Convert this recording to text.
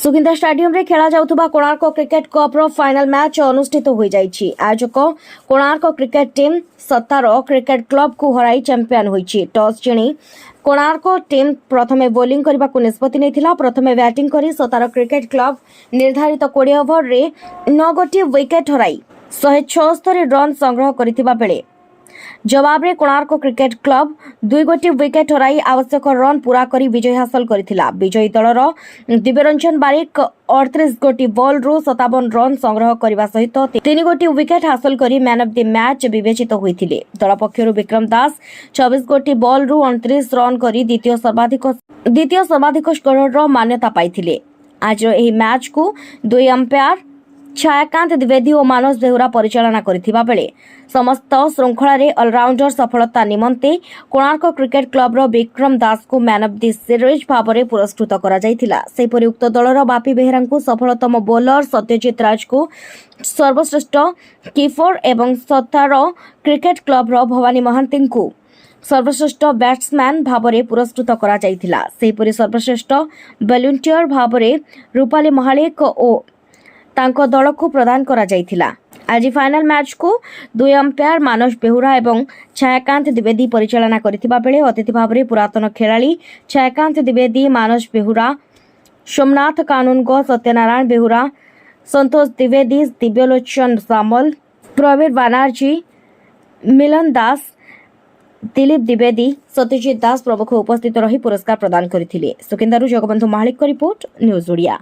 Sukinda stadium रे खेला जाउथुबा Konark cricket cup रो final match अनुष्ठित होई जाइछि। आयोजक Konark cricket team Sattar cricket club को हराई चैंपियन होइछि। टॉस जिणी कोणार्क टीम प्रथमे बोलिंग करबा को निष्पत्ति नेथिला। प्रथमे बैटिंग करी सत्तार क्रिकेट क्लब निर्धारित 20 ओवर रे 9 गोटी विकेट हराई 176 रन संग्रह करथिबा बेले जवाब रे कोणार्क क्रिकेट क्लब 2 गोटी विकेट हराई आवश्यक रन पूरा करी विजय हासिल करथिला। विजयी दलर दिव्यरंजन बारिक 38 गोटी बॉल रु 57 रन संग्रह करबा सहित 3 गोटी विकेट हासिल करी मैन ऑफ द मैच विवेचित होइथिले। दल पक्षरु विक्रम दास 26 गोटी बॉल रु 29 रन करी द्वितीय सर्वाधिक स्कोरर मान्यता पाइथिले। आज एही मैच को 2 अंपायर छायाकांत द्विवेदी और मानस बेहुरा परिचालना करथिबा बेले समस्त श्रृंखला रे ऑलराउंडर सफलता निमंते कोणार्क क्रिकेट क्लब रो विक्रम दास को मैन ऑफ द सीरीज भाବରେ पुरस्कृत करा जायथिला। सेपरि उक्त दलर बापी बेहेरा को सफलतम बॉलर सत्यजित राज को सर्वश्रेष्ठ कीपर एवं सत्तार क्रिकेट क्लब रो भवानी महांती को सर्वश्रेष्ठ बैट्समैन भाବରେ पुरस्कृत करा जायथिला। सेपरि सर्वश्रेष्ठ वॉलंटियर भाବରେ रूपाली महालिक और तांको दल को प्रदान करा जायथिला। आज फाइनल मैच को 2 अंपायर मानस बेहुरा एवं छायाकांत द्विवेदी परिचालना करथिबा बेले अतिथि भाବରେ पुरातन खेलाड़ी छायाकांत द्विवेदी, मानस बेहुरा, सोमनाथ कानूनगो, सत्यनारायण बेहुरा, संतोष द्विवेदी, दिव्यलोचन सामल, प्रवीर बानर्जी, मिलन दास, दिलीप द्विवेदी, सत्यजित दास प्रमुख उपस्थित रही पुरस्कार प्रदान करथिले। सुकिंदारू जगबंधु महालिक रिपोर्ट न्यूज ओडिया।